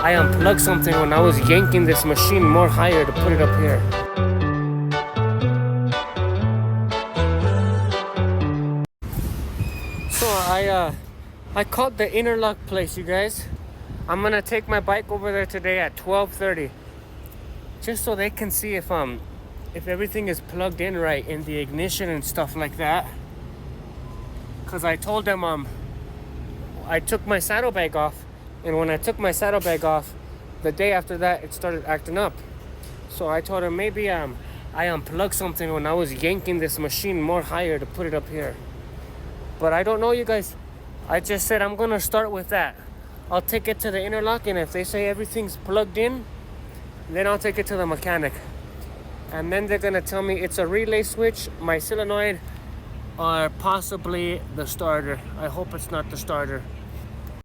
I unplugged something when I was yanking this machine more higher to put it up here. So I called the interlock place, you guys. I'm gonna take my bike over there today at 12:30, just so they can see if everything is plugged in right in the ignition and stuff like that. Cause I told them I took my saddlebag off, and when I took my saddlebag off, the day after that it started acting up. So I told him maybe I unplugged something when I was yanking this machine more higher to put it up here. But I don't know, you guys. I just said I'm gonna start with that. I'll take it to the interlock, and if they say everything's plugged in, then I'll take it to the mechanic. And then they're gonna tell me it's a relay switch, my solenoid, or possibly the starter. I hope it's not the starter.